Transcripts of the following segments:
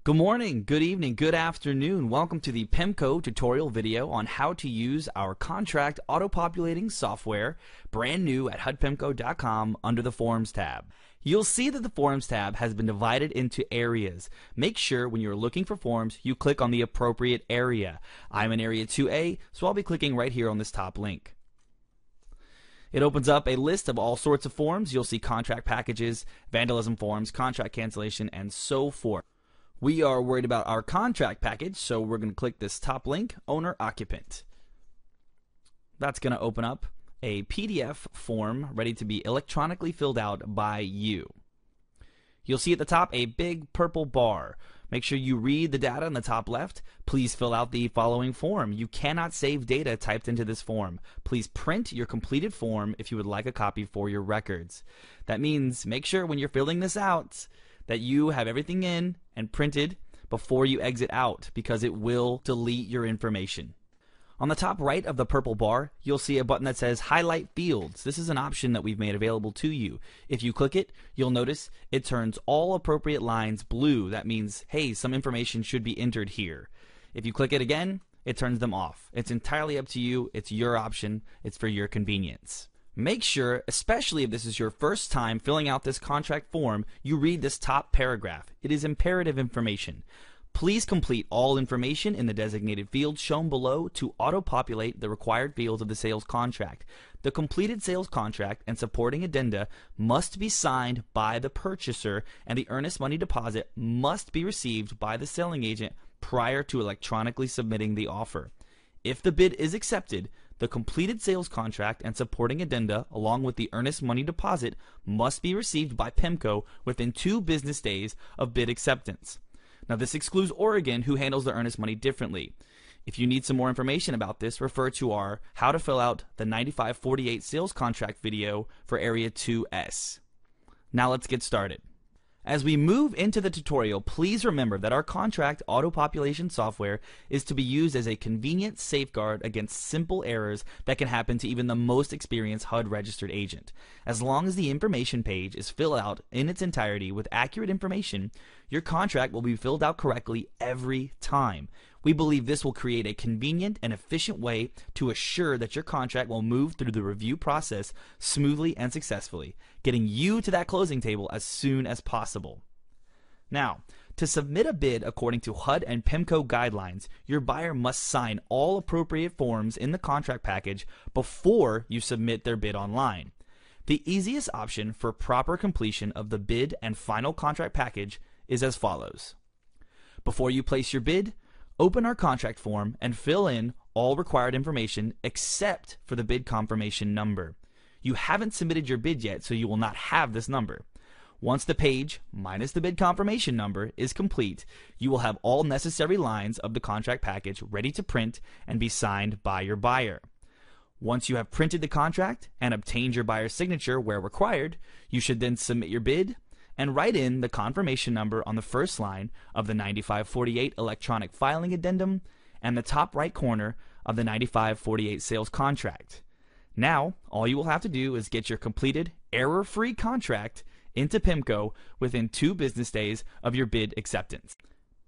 Good morning, good evening, good afternoon. Welcome to the PEMCO tutorial video on how to use our contract auto-populating software, brand new at hudpemco.com under the Forms tab. You'll see that the Forms tab has been divided into areas. Make sure when you're looking for forms, you click on the appropriate area. I'm in area 2A, so I'll be clicking right here on this top link. It opens up a list of all sorts of forms. You'll see contract packages, vandalism forms, contract cancellation, and so forth. We are worried about our contract package, so we're going to click this top link, Owner Occupant. That's going to open up a PDF form ready to be electronically filled out by you. You'll see at the top a big purple bar. Make sure you read the data on the top left. Please fill out the following form. You cannot save data typed into this form. Please print your completed form if you would like a copy for your records. That means make sure when you're filling this out that you have everything in and printed before you exit out, because it will delete your information. On the top right of the purple bar, you'll see a button that says Highlight Fields. This is an option that we've made available to you. If you click it, you'll notice it turns all appropriate lines blue. That means, hey, some information should be entered here. If you click it again, it turns them off. It's entirely up to you. It's your option. It's for your convenience. Make sure, especially if this is your first time filling out this contract form, you read this top paragraph. It is imperative information. Please complete all information in the designated fields shown below to auto-populate the required fields of the sales contract. The completed sales contract and supporting addenda must be signed by the purchaser, and the earnest money deposit must be received by the selling agent prior to electronically submitting the offer. If the bid is accepted, the completed sales contract and supporting addenda, along with the earnest money deposit, must be received by PEMCO within 2 business days of bid acceptance. Now, this excludes Oregon, who handles the earnest money differently. If you need some more information about this, refer to our How to Fill Out the 9548 Sales Contract video for Area 2S. Now let's get started. As we move into the tutorial, please remember that our contract auto-population software is to be used as a convenient safeguard against simple errors that can happen to even the most experienced HUD registered agent. As long as the information page is filled out in its entirety with accurate information, your contract will be filled out correctly every time. We believe this will create a convenient and efficient way to assure that your contract will move through the review process smoothly and successfully, getting you to that closing table as soon as possible. Now, to submit a bid according to HUD and PEMCO guidelines, your buyer must sign all appropriate forms in the contract package before you submit their bid online. The easiest option for proper completion of the bid and final contract package is as follows. Before you place your bid, open our contract form and fill in all required information except for the bid confirmation number. You haven't submitted your bid yet, so you will not have this number. Once the page, minus the bid confirmation number, is complete, you will have all necessary lines of the contract package ready to print and be signed by your buyer. Once you have printed the contract and obtained your buyer's signature where required, you should then submit your bid and write in the confirmation number on the first line of the 9548 electronic filing addendum and the top right corner of the 9548 sales contract. Now, all you will have to do is get your completed, error-free contract into PEMCO within 2 business days of your bid acceptance.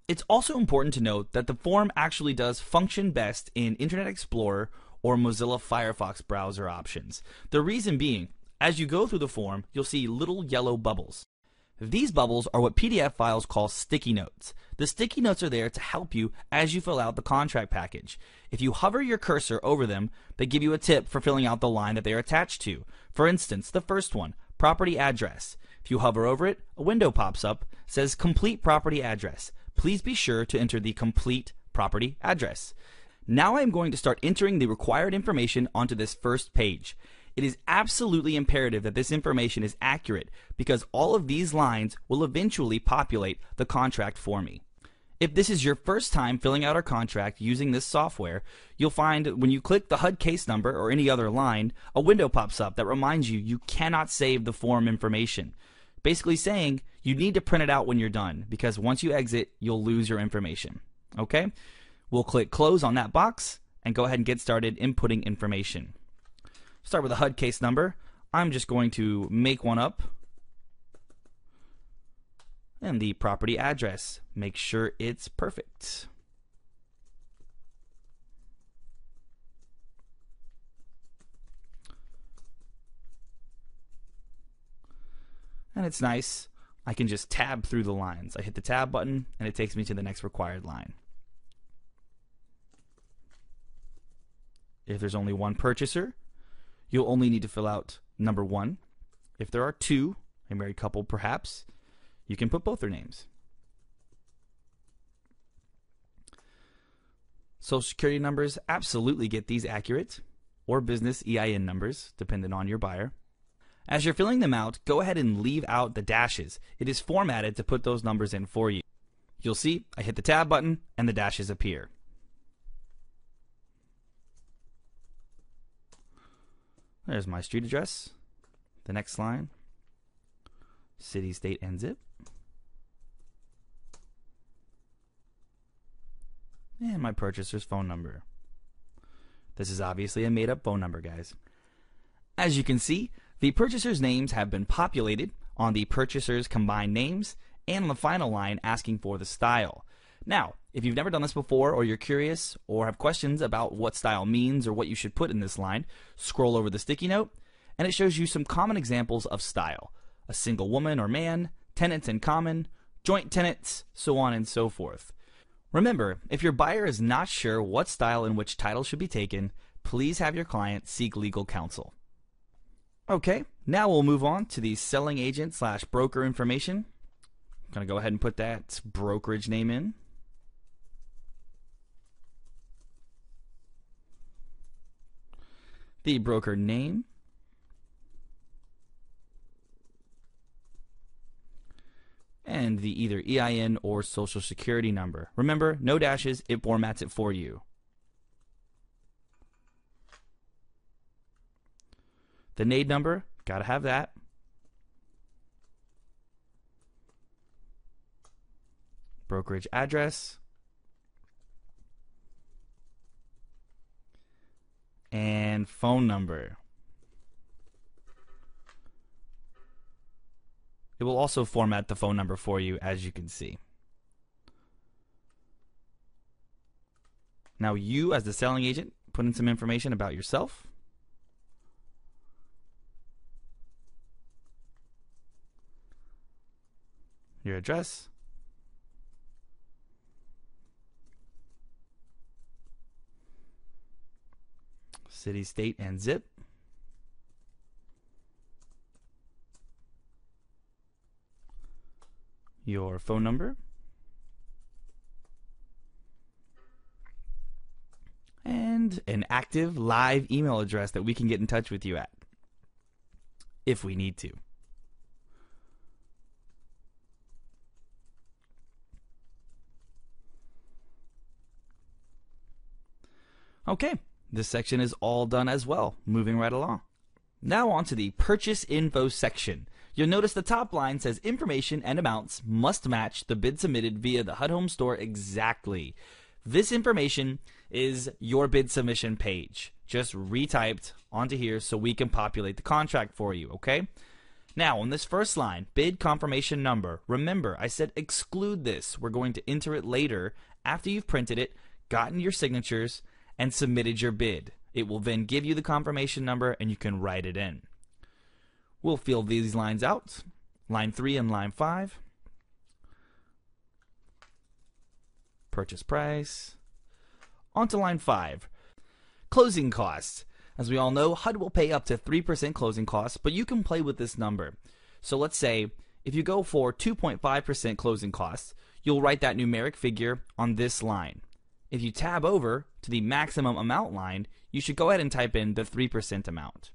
It's also important to note that the form actually does function best in Internet Explorer or Mozilla Firefox browser options. The reason being, as you go through the form, you'll see little yellow bubbles. These bubbles are what PDF files call sticky notes. The sticky notes are there to help you as you fill out the contract package. If you hover your cursor over them, they give you a tip for filling out the line that they are attached to. For instance, the first one, property address. If you hover over it, a window pops up, says complete property address. Please be sure to enter the complete property address. Now I am going to start entering the required information onto this first page. It is absolutely imperative that this information is accurate because all of these lines will eventually populate the contract for me. If this is your first time filling out our contract using this software, you'll find when you click the HUD case number or any other line, a window pops up that reminds you you cannot save the form information. Basically saying you need to print it out when you're done because once you exit, you'll lose your information. Okay? We'll click close on that box and go ahead and get started inputting information. Start with a HUD case number. I'm just going to make one up. And the property address, make sure it's perfect. And it's nice, I can just tab through the lines. I hit the tab button and it takes me to the next required line. If there's only one purchaser, you'll only need to fill out number 1. If there are 2, a married couple perhaps, you can put both their names. Social Security numbers, absolutely get these accurate, or business EIN numbers, depending on your buyer. As you're filling them out, go ahead and leave out the dashes. It is formatted to put those numbers in for you. You'll see I hit the tab button and the dashes appear. There's my street address. The next line, city, state, and zip. And my purchaser's phone number. This is obviously a made-up phone number, guys. As you can see, the purchaser's names have been populated on the purchaser's combined names and on the final line asking for the style. Now, if you've never done this before, or you're curious or have questions about what style means or what you should put in this line, scroll over the sticky note and it shows you some common examples of style. A single woman or man, tenants in common, joint tenants, so on and so forth. Remember, if your buyer is not sure what style and which title should be taken, please have your client seek legal counsel. Okay, now we'll move on to the selling agent / broker information. I'm going to go ahead and put that brokerage name in. The broker name. And the either EIN or Social Security number. Remember, no dashes, it formats it for you. The NAID number, gotta have that. Brokerage address. And phone number. It will also format the phone number for you, as you can see. Now you, as the selling agent, put in some information about yourself. Your address. City, state, and zip. Your phone number. And an active live email address that we can get in touch with you at, if we need to. Okay, this section is all done as well. Moving right along. Now on to the purchase info section. You'll notice the top line says information and amounts must match the bid submitted via the HUD Home Store exactly. This information is your bid submission page, just retyped onto here so we can populate the contract for you, okay? Now on this first line, bid confirmation number, remember I said exclude this. We're going to enter it later after you've printed it, gotten your signatures, and submitted your bid. It will then give you the confirmation number and you can write it in. We'll fill these lines out, line 3 and line 5. Purchase price. On to line 5. Closing costs. As we all know, HUD will pay up to 3% closing costs, but you can play with this number. So let's say if you go for 2.5% closing costs, you'll write that numeric figure on this line. If you tab over to the maximum amount line, you should go ahead and type in the 3% amount.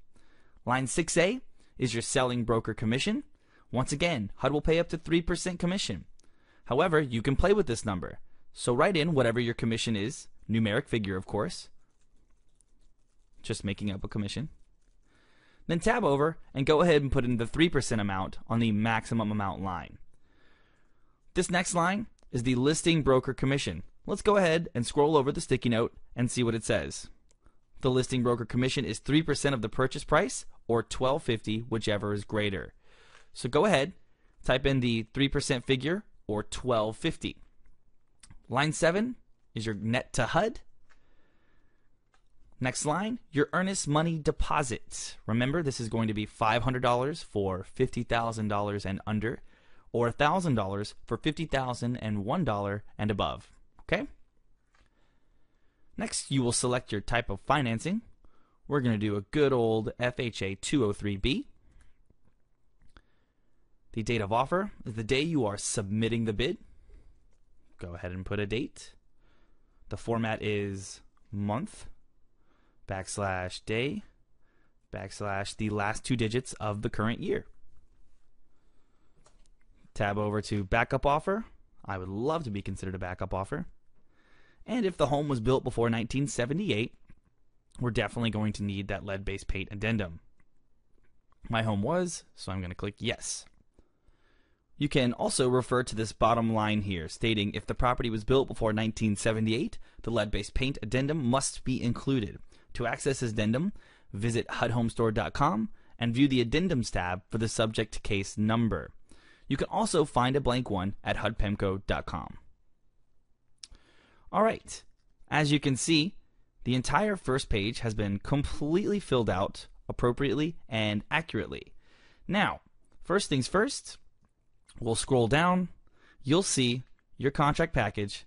Line 6A is your selling broker commission. Once again, HUD will pay up to 3% commission. However, you can play with this number. So write in whatever your commission is, numeric figure of course. Just making up a commission. Then tab over and go ahead and put in the 3% amount on the maximum amount line. This next line is the listing broker commission. Let's go ahead and scroll over the sticky note and see what it says. The listing broker commission is 3% of the purchase price or $12.50, whichever is greater. So go ahead, type in the 3% figure, or $12.50. Line 7 is your net to HUD. Next line, your earnest money deposit. Remember, this is going to be $500 for $50,000 and under, or $1,000 for $50,001 and above. Okay? Next, you will select your type of financing. We're going to do a good old FHA 203B. The date of offer is the day you are submitting the bid. Go ahead and put a date. The format is month, /day, / the last 2 digits of the current year. Tab over to backup offer. I would love to be considered a backup offer. And if the home was built before 1978, we're definitely going to need that lead-based paint addendum. My home was, so I'm going to click yes. You can also refer to this bottom line here, stating if the property was built before 1978, the lead-based paint addendum must be included. To access this addendum, visit HUDhomestore.com and view the addendums tab for the subject case number. You can also find a blank one at HUDPEMCO.com. Alright, as you can see, the entire first page has been completely filled out appropriately and accurately. Now, first things first, we'll scroll down. You'll see your contract package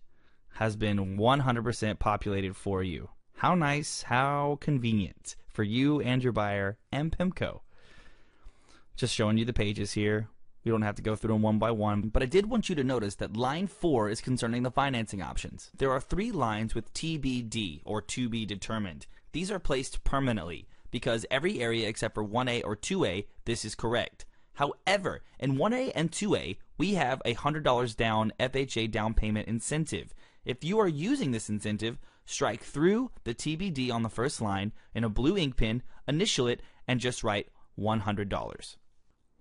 has been 100% populated for you. How nice, how convenient for you and your buyer and PEMCO. Just showing you the pages here. We don't have to go through them one by one, but I did want you to notice that line 4 is concerning the financing options. There are 3 lines with TBD, or to be determined. These are placed permanently because every area except for 1A or 2A, this is correct. However, in 1A and 2A, we have a $100 down FHA down payment incentive. If you are using this incentive, strike through the TBD on the first line in a blue ink pen, initial it, and just write $100.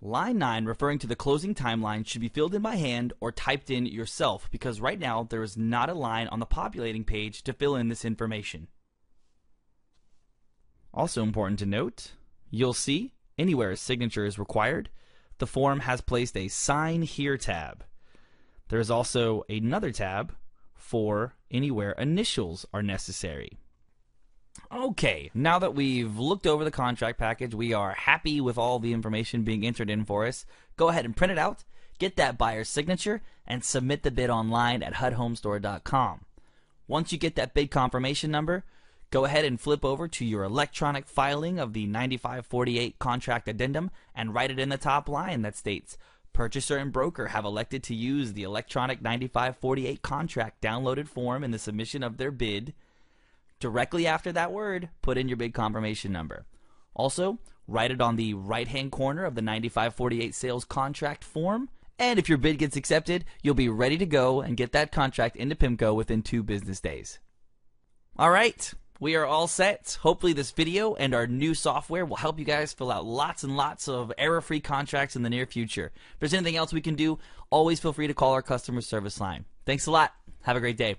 Line 9, referring to the closing timeline, should be filled in by hand or typed in yourself because right now there is not a line on the populating page to fill in this information. Also important to note, you'll see anywhere a signature is required, the form has placed a Sign Here tab. There is also another tab for anywhere initials are necessary. Okay, now that we've looked over the contract package, we are happy with all the information being entered in for us. Go ahead and print it out, get that buyer's signature, and submit the bid online at HUDhomestore.com. Once you get that bid confirmation number, go ahead and flip over to your electronic filing of the 9548 contract addendum and write it in the top line that states, purchaser and broker have elected to use the electronic 9548 contract downloaded form in the submission of their bid. Directly after that word, put in your bid confirmation number. Also, write it on the right-hand corner of the 9548 sales contract form. And if your bid gets accepted, you'll be ready to go and get that contract into PEMCO within 2 business days. All right, we are all set. Hopefully this video and our new software will help you guys fill out lots and lots of error-free contracts in the near future. If there's anything else we can do, always feel free to call our customer service line. Thanks a lot. Have a great day.